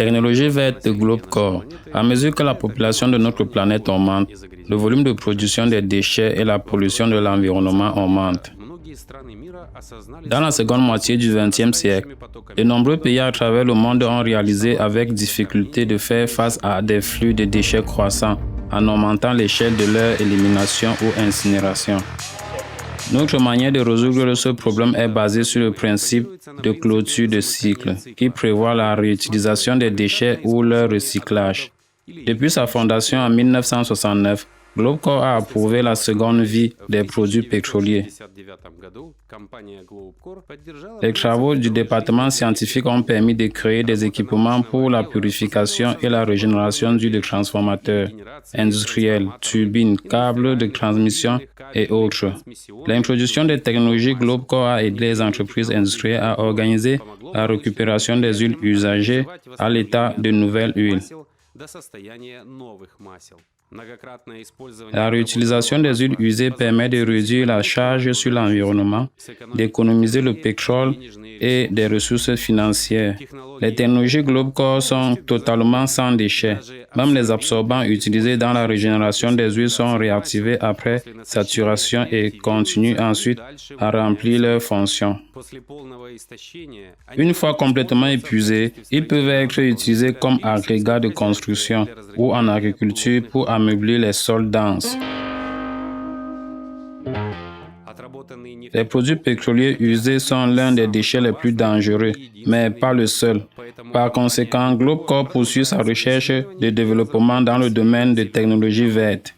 Technologie verte de Globcore. À mesure que la population de notre planète augmente, le volume de production des déchets et la pollution de l'environnement augmentent. Dans la seconde moitié du XXe siècle, de nombreux pays à travers le monde ont réalisé avec difficulté de faire face à des flux de déchets croissants en augmentant l'échelle de leur élimination ou incinération. Notre manière de résoudre ce problème est basée sur le principe de clôture de cycle, qui prévoit la réutilisation des déchets ou leur recyclage. Depuis sa fondation en 1969, Globcore a approuvé la seconde vie des produits pétroliers. Les travaux du département scientifique ont permis de créer des équipements pour la purification et la régénération d'huile de transformateurs industriels, turbines, câbles de transmission et autres. L'introduction des technologies Globcore a aidé les entreprises industrielles à organiser la récupération des huiles usagées à l'état de nouvelles huiles. La réutilisation des huiles usées permet de réduire la charge sur l'environnement, d'économiser le pétrole et des ressources financières. Les technologies Globcore sont totalement sans déchets. Même les absorbants utilisés dans la régénération des huiles sont réactivés après saturation et continuent ensuite à remplir leurs fonctions. Une fois complètement épuisés, ils peuvent être utilisés comme agrégats de construction ou en agriculture pour ameubler les sols denses. Les produits pétroliers usés sont l'un des déchets les plus dangereux, mais pas le seul. Par conséquent, Globcore poursuit sa recherche de développement dans le domaine des technologies vertes.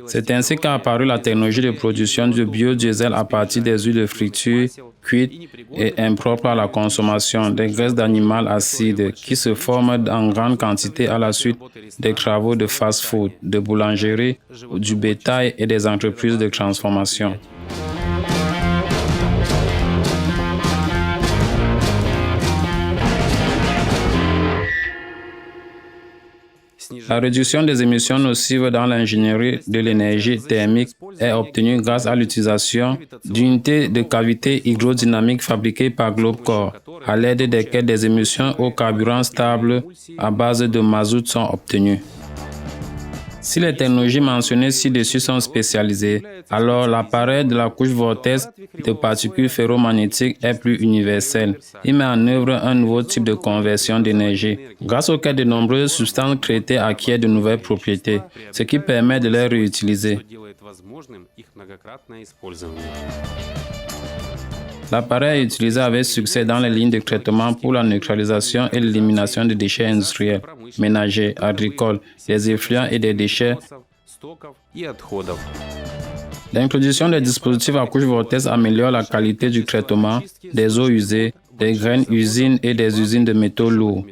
C'est ainsi qu'a apparu la technologie de production du biodiesel à partir des huiles de friture cuites et impropres à la consommation, des graisses d'animal acides qui se forment en grande quantité à la suite des travaux de fast-food, de boulangerie, du bétail et des entreprises de transformation. La réduction des émissions nocives dans l'ingénierie de l'énergie thermique est obtenue grâce à l'utilisation d'unités de cavité hydrodynamiques fabriquées par Globcore, à l'aide desquelles des émissions au carburant stable à base de mazout sont obtenues. Si les technologies mentionnées ci-dessus sont spécialisées, alors l'appareil de la couche vortex de particules ferromagnétiques est plus universel. Il met en œuvre un nouveau type de conversion d'énergie, grâce auquel de nombreuses substances traitées acquièrent de nouvelles propriétés, ce qui permet de les réutiliser. L'appareil est utilisé avec succès dans les lignes de traitement pour la neutralisation et l'élimination des déchets industriels, ménagers, agricoles, des effluents et des déchets. L'introduction des dispositifs à couche vortex améliore la qualité du traitement des eaux usées, des graines usines et des usines de métaux lourds.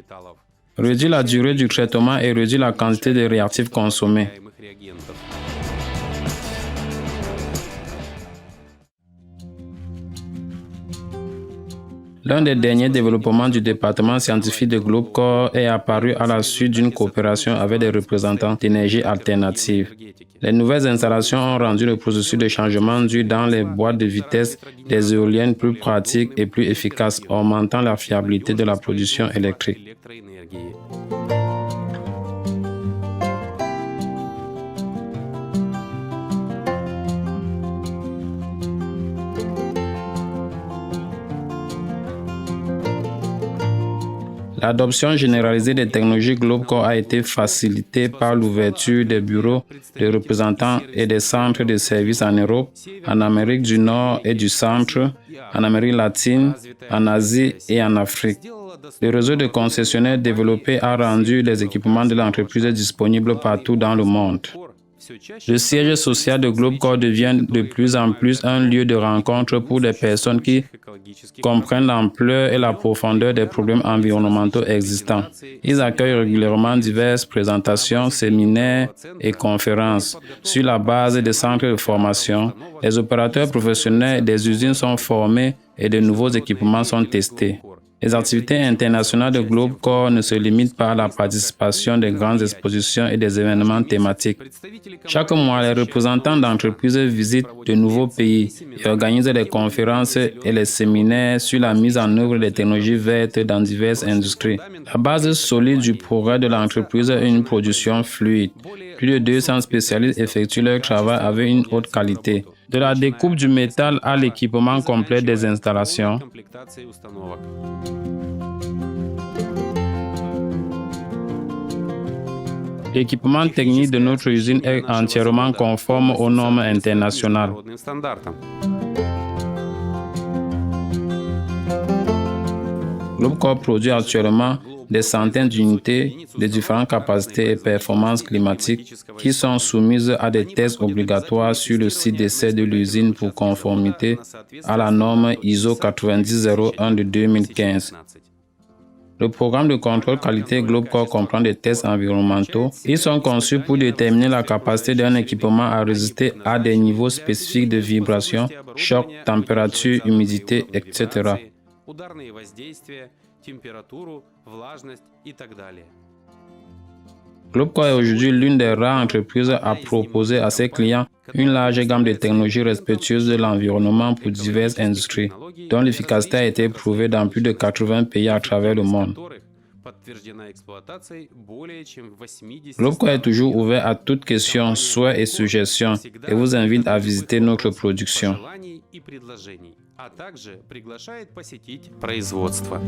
Réduit la durée du traitement et réduit la quantité de réactifs consommés. L'un des derniers développements du département scientifique de Globcore est apparu à la suite d'une coopération avec des représentants d'énergie alternative. Les nouvelles installations ont rendu le processus de changement d'huile dans les boîtes de vitesse des éoliennes plus pratique et plus efficace, augmentant la fiabilité de la production électrique. L'adoption généralisée des technologies Globcore a été facilitée par l'ouverture des bureaux de représentants et des centres de services en Europe, en Amérique du Nord et du Centre, en Amérique latine, en Asie et en Afrique. Le réseau de concessionnaires développé a rendu les équipements de l'entreprise disponibles partout dans le monde. Le siège social de Globcore devient de plus en plus un lieu de rencontre pour des personnes qui comprennent l'ampleur et la profondeur des problèmes environnementaux existants. Ils accueillent régulièrement diverses présentations, séminaires et conférences. Sur la base des centres de formation, les opérateurs professionnels des usines sont formés et de nouveaux équipements sont testés. Les activités internationales de Globecorp ne se limitent pas à la participation des grandes expositions et des événements thématiques. Chaque mois, les représentants d'entreprises visitent de nouveaux pays et organisent des conférences et les séminaires sur la mise en œuvre des technologies vertes dans diverses industries. La base solide du progrès de l'entreprise est une production fluide. Plus de 200 spécialistes effectuent leur travail avec une haute qualité. De la découpe du métal à l'équipement complet des installations. L'équipement technique de notre usine est entièrement conforme aux normes internationales. Globecorp produit actuellement des centaines d'unités de différentes capacités et performances climatiques qui sont soumises à des tests obligatoires sur le site d'essai de l'usine pour conformité à la norme ISO 9001 de 2015. Le programme de contrôle qualité Globecorp comprend des tests environnementaux. Ils sont conçus pour déterminer la capacité d'un équipement à résister à des niveaux spécifiques de vibration, choc, température, humidité, etc. Globecorp est aujourd'hui l'une des rares entreprises à proposer à ses clients une large gamme de technologies respectueuses de l'environnement pour diverses industries, dont l'efficacité a été prouvée dans plus de 80 pays à travers le monde. Globecorp est toujours ouvert à toutes questions, souhaits et suggestions et vous invite à visiter notre production. а также приглашает посетить производство.